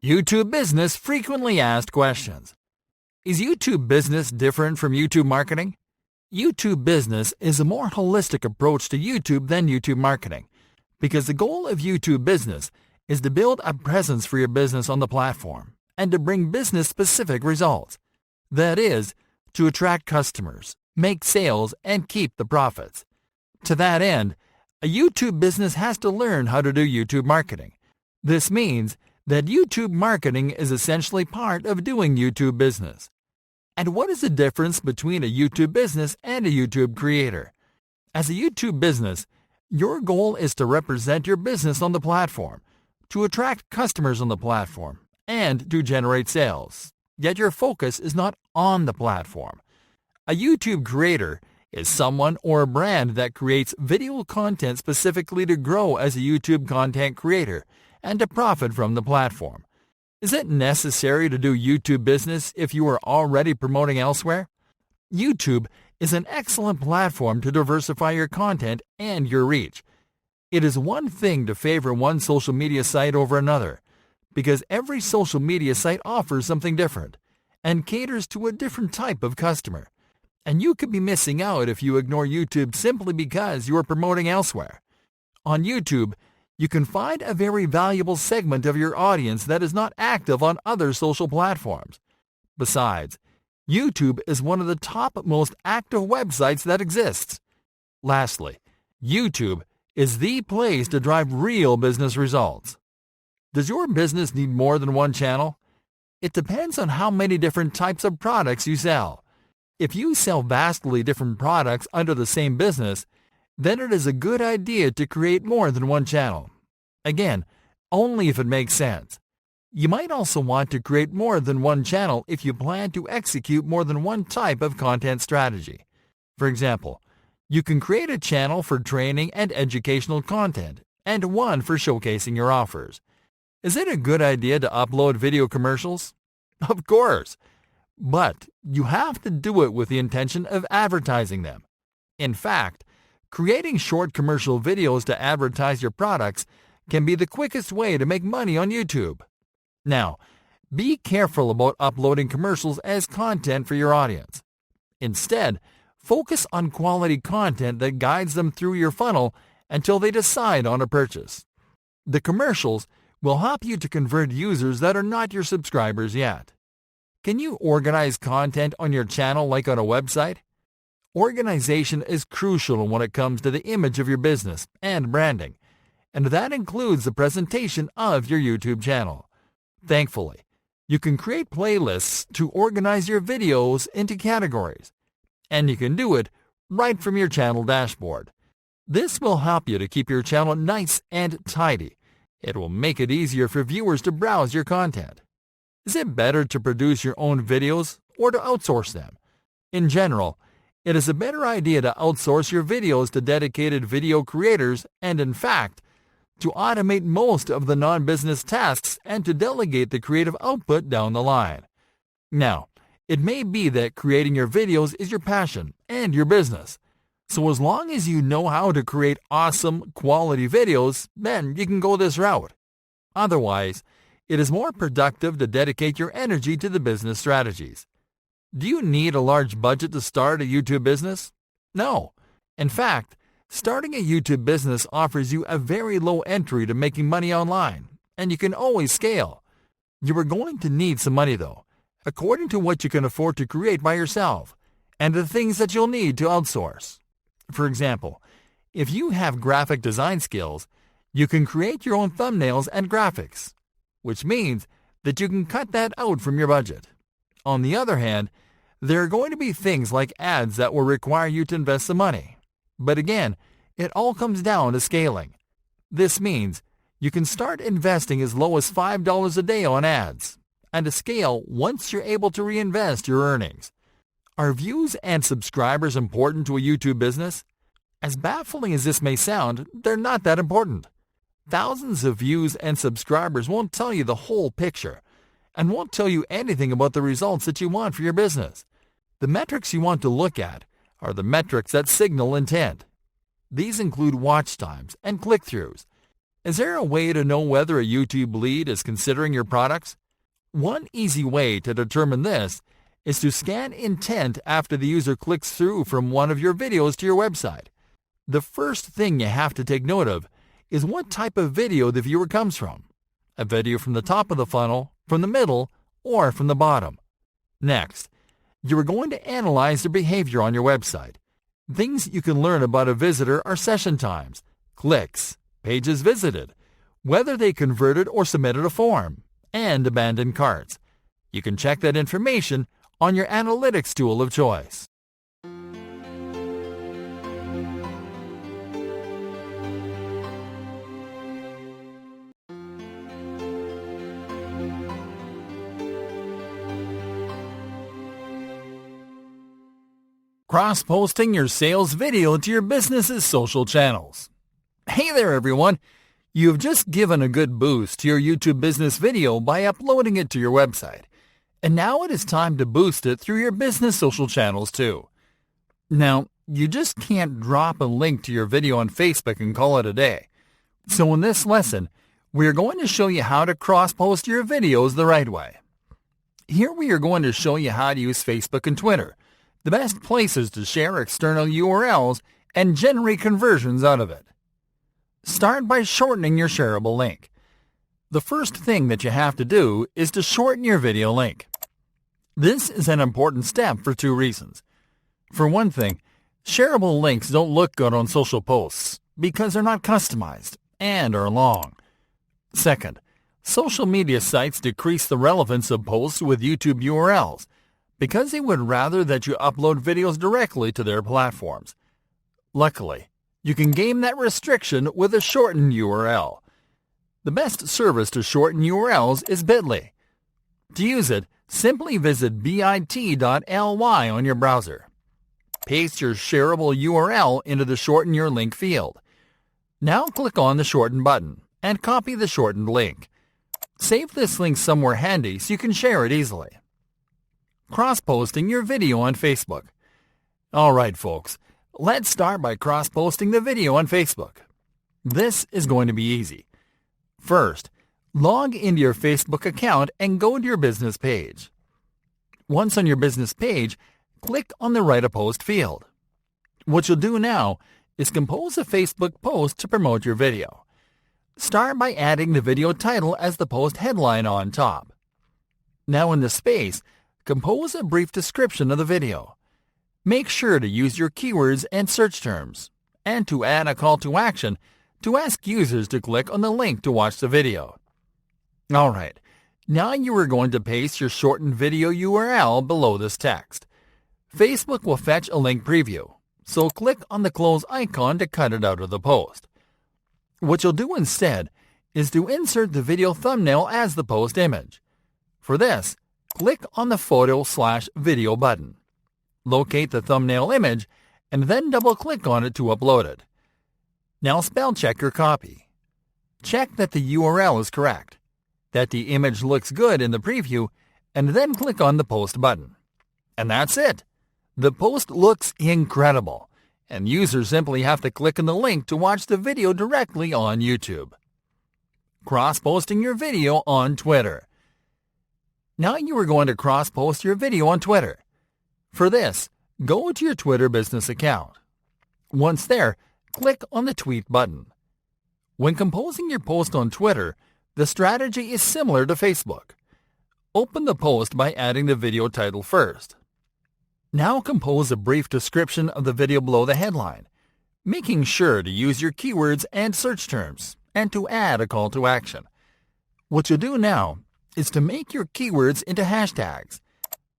YouTube Business Frequently Asked Questions. Is YouTube Business different from YouTube marketing? YouTube Business is a more holistic approach to YouTube than YouTube marketing, because the goal of YouTube Business is to build a presence for your business on the platform and to bring business-specific results. That is, to attract customers, make sales, and keep the profits. To that end, a YouTube business has to learn how to do YouTube marketing. This means that YouTube marketing is essentially part of doing YouTube business. And what is the difference between a YouTube business and a YouTube creator? As a YouTube business, your goal is to represent your business on the platform, to attract customers on the platform, and to generate sales. Yet your focus is not on the platform. A YouTube creator is someone or a brand that creates video content specifically to grow as a YouTube content creator and to profit from the platform. Is it necessary to do YouTube business if you are already promoting elsewhere? YouTube is an excellent platform to diversify your content and your reach. It is one thing to favor one social media site over another, because every social media site offers something different and caters to a different type of customer. And you could be missing out if you ignore YouTube simply because you are promoting elsewhere. On YouTube, you can find a very valuable segment of your audience that is not active on other social platforms. Besides, YouTube is one of the top most active websites that exists. Lastly, YouTube is the place to drive real business results. Does your business need more than one channel? It depends on how many different types of products you sell. If you sell vastly different products under the same business, then it is a good idea to create more than one channel. Again, only if it makes sense. You might also want to create more than one channel if you plan to execute more than one type of content strategy. For example, you can create a channel for training and educational content and one for showcasing your offers. Is it a good idea to upload video commercials? Of course. But you have to do it with the intention of advertising them. In fact, creating short commercial videos to advertise your products can be the quickest way to make money on YouTube. Now, be careful about uploading commercials as content for your audience. Instead, focus on quality content that guides them through your funnel until they decide on a purchase. The commercials will help you to convert users that are not your subscribers yet. Can you organize content on your channel like on a website? Organization is crucial when it comes to the image of your business and branding, and that includes the presentation of your YouTube channel. Thankfully, you can create playlists to organize your videos into categories, and you can do it right from your channel dashboard. This will help you to keep your channel nice and tidy. It will make it easier for viewers to browse your content. Is it better to produce your own videos or to outsource them? In general, it is a better idea to outsource your videos to dedicated video creators and, in fact, to automate most of the non-business tasks and to delegate the creative output down the line. Now, it may be that creating your videos is your passion and your business. So as long as you know how to create awesome, quality videos, then you can go this route. Otherwise, it is more productive to dedicate your energy to the business strategies. Do you need a large budget to start a YouTube business? No. In fact, starting a YouTube business offers you a very low entry to making money online, and you can always scale. You are going to need some money though, according to what you can afford to create by yourself, and the things that you'll need to outsource. For example, if you have graphic design skills, you can create your own thumbnails and graphics, which means that you can cut that out from your budget. On the other hand, there are going to be things like ads that will require you to invest some money. But again, it all comes down to scaling. This means you can start investing as low as $5 a day on ads, and to scale once you're able to reinvest your earnings. Are views and subscribers important to a YouTube business? As baffling as this may sound, they're not that important. Thousands of views and subscribers won't tell you the whole picture and won't tell you anything about the results that you want for your business. The metrics you want to look at are the metrics that signal intent. These include watch times and click-throughs. Is there a way to know whether a YouTube lead is considering your products? One easy way to determine this is to scan intent after the user clicks through from one of your videos to your website. The first thing you have to take note of is what type of video the viewer comes from. A video from the top of the funnel, from the middle, or from the bottom. Next, you are going to analyze their behavior on your website. Things you can learn about a visitor are session times, clicks, pages visited, whether they converted or submitted a form, and abandoned carts. You can check that information on your analytics tool of choice. Cross-posting your sales video to your business's social channels. Hey there everyone! You've just given a good boost to your YouTube business video by uploading it to your website. And now it is time to boost it through your business social channels too. Now, you just can't drop a link to your video on Facebook and call it a day. So in this lesson, we are going to show you how to cross-post your videos the right way. Here we are going to show you how to use Facebook and Twitter, the best places to share external URLs and generate conversions out of it. Start by shortening your shareable link. The first thing that you have to do is to shorten your video link. This is an important step for two reasons. For one thing, shareable links don't look good on social posts because they're not customized and are long. Second, social media sites decrease the relevance of posts with YouTube URLs because they would rather that you upload videos directly to their platforms. Luckily, you can game that restriction with a shortened URL. The best service to shorten URLs is Bitly. To use it, simply visit bit.ly on your browser. Paste your shareable URL into the Shorten Your Link field. Now click on the Shorten button and copy the shortened link. Save this link somewhere handy so you can share it easily. Cross-posting your video on Facebook. Alright folks, let's start by cross-posting the video on Facebook. This is going to be easy. First, log into your Facebook account and go to your business page. Once on your business page, click on the Write a Post field. What you'll do now is compose a Facebook post to promote your video. Start by adding the video title as the post headline on top. Now in the space, compose a brief description of the video. Make sure to use your keywords and search terms, and to add a call to action to ask users to click on the link to watch the video. Alright, now you are going to paste your shortened video URL below this text. Facebook will fetch a link preview, so click on the close icon to cut it out of the post. What you'll do instead is to insert the video thumbnail as the post image. For this, click on the Photo/Video button. Locate the thumbnail image and then double-click on it to upload it. Now spell check your copy. Check that the URL is correct, that the image looks good in the preview, and then click on the Post button. And that's it. The post looks incredible, and users simply have to click on the link to watch the video directly on YouTube. Cross-posting your video on Twitter. Now you are going to cross-post your video on Twitter. For this, go to your Twitter business account. Once there, click on the Tweet button. When composing your post on Twitter, the strategy is similar to Facebook. Open the post by adding the video title first. Now compose a brief description of the video below the headline, making sure to use your keywords and search terms, and to add a call to action. What you'll do now is to make your keywords into hashtags.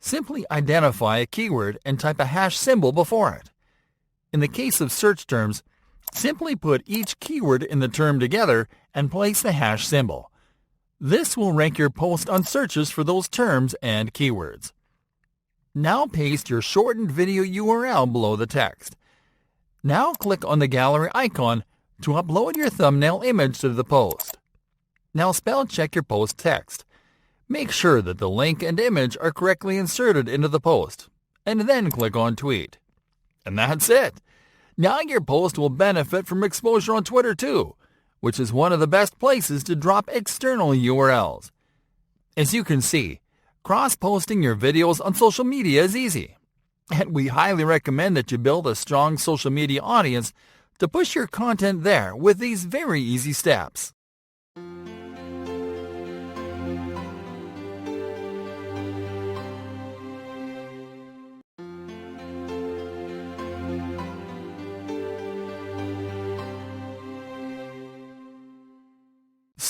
Simply identify a keyword and type a hash symbol before it. In the case of search terms, simply put each keyword in the term together and place the hash symbol. This will rank your post on searches for those terms and keywords. Now paste your shortened video URL below the text. Now click on the gallery icon to upload your thumbnail image to the post. Now spell check your post text. Make sure that the link and image are correctly inserted into the post, and then click on Tweet. And that's it. Now your post will benefit from exposure on Twitter too, which is one of the best places to drop external URLs. As you can see, cross-posting your videos on social media is easy, and we highly recommend that you build a strong social media audience to push your content there with these very easy steps.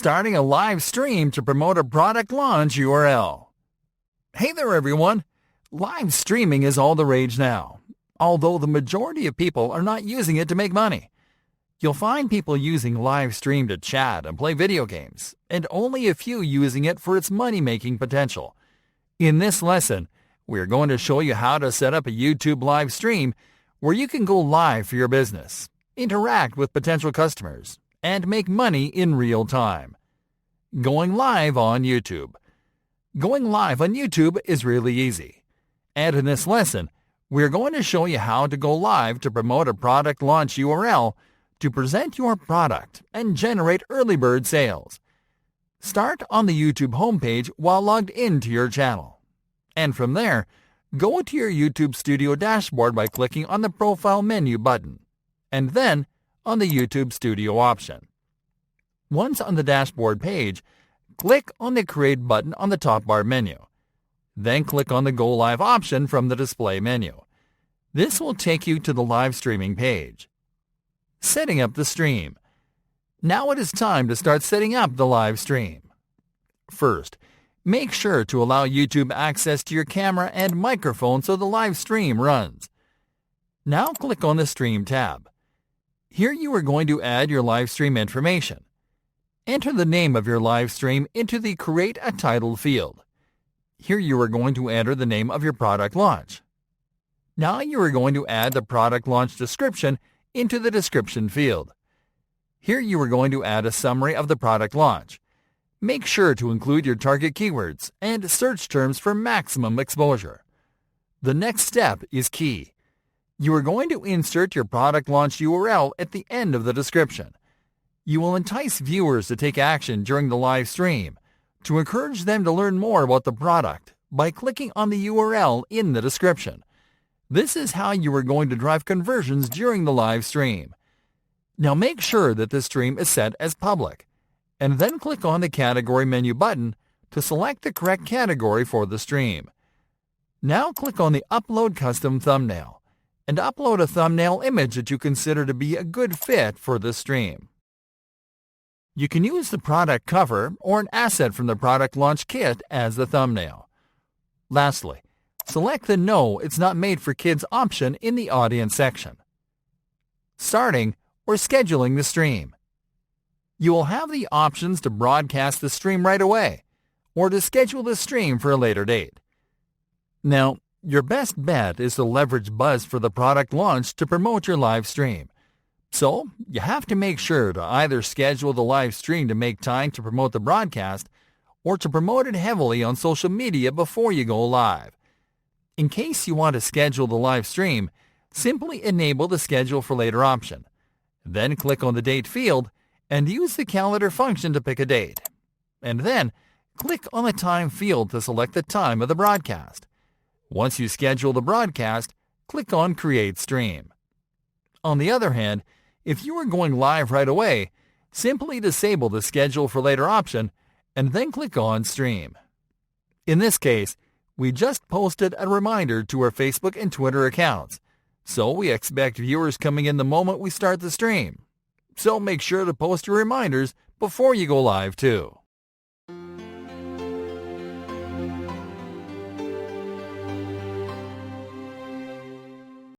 Starting a live stream to promote a product launch URL. Hey there everyone! Live streaming is all the rage now, although the majority of people are not using it to make money. You'll find people using live stream to chat and play video games, and only a few using it for its money-making potential. In this lesson, we are going to show you how to set up a YouTube live stream where you can go live for your business, interact with potential customers, and make money in real time. Going live on YouTube. Going live on YouTube is really easy. And in this lesson, we're going to show you how to go live to promote a product launch URL to present your product and generate early bird sales. Start on the YouTube homepage while logged into your channel. And from there, go to your YouTube Studio dashboard by clicking on the Profile menu button, and then on the YouTube Studio option. Once on the dashboard page, click on the Create button on the top bar menu. Then click on the Go Live option from the display menu. This will take you to the live streaming page. Setting up the stream. Now it is time to start setting up the live stream. First, make sure to allow YouTube access to your camera and microphone so the live stream runs. Now click on the Stream tab. Here you are going to add your live stream information. Enter the name of your live stream into the Create a Title field. Here you are going to enter the name of your product launch. Now you are going to add the product launch description into the Description field. Here you are going to add a summary of the product launch. Make sure to include your target keywords and search terms for maximum exposure. The next step is key. You are going to insert your product launch URL at the end of the description. You will entice viewers to take action during the live stream to encourage them to learn more about the product by clicking on the URL in the description. This is how you are going to drive conversions during the live stream. Now make sure that the stream is set as public, and then click on the Category menu button to select the correct category for the stream. Now click on the Upload Custom Thumbnail and upload a thumbnail image that you consider to be a good fit for the stream. You can use the product cover or an asset from the product launch kit as the thumbnail. Lastly, select the No, It's Not Made for Kids option in the Audience section. Starting or scheduling the stream. You will have the options to broadcast the stream right away or to schedule the stream for a later date. Now, your best bet is to leverage buzz for the product launch to promote your live stream. So, you have to make sure to either schedule the live stream to make time to promote the broadcast or to promote it heavily on social media before you go live. In case you want to schedule the live stream, simply enable the Schedule for Later option. Then click on the Date field and use the Calendar function to pick a date. And then, click on the Time field to select the time of the broadcast. Once you schedule the broadcast, click on Create Stream. On the other hand, if you are going live right away, simply disable the Schedule for Later option and then click on Stream. In this case, we just posted a reminder to our Facebook and Twitter accounts, so we expect viewers coming in the moment we start the stream. So make sure to post your reminders before you go live too.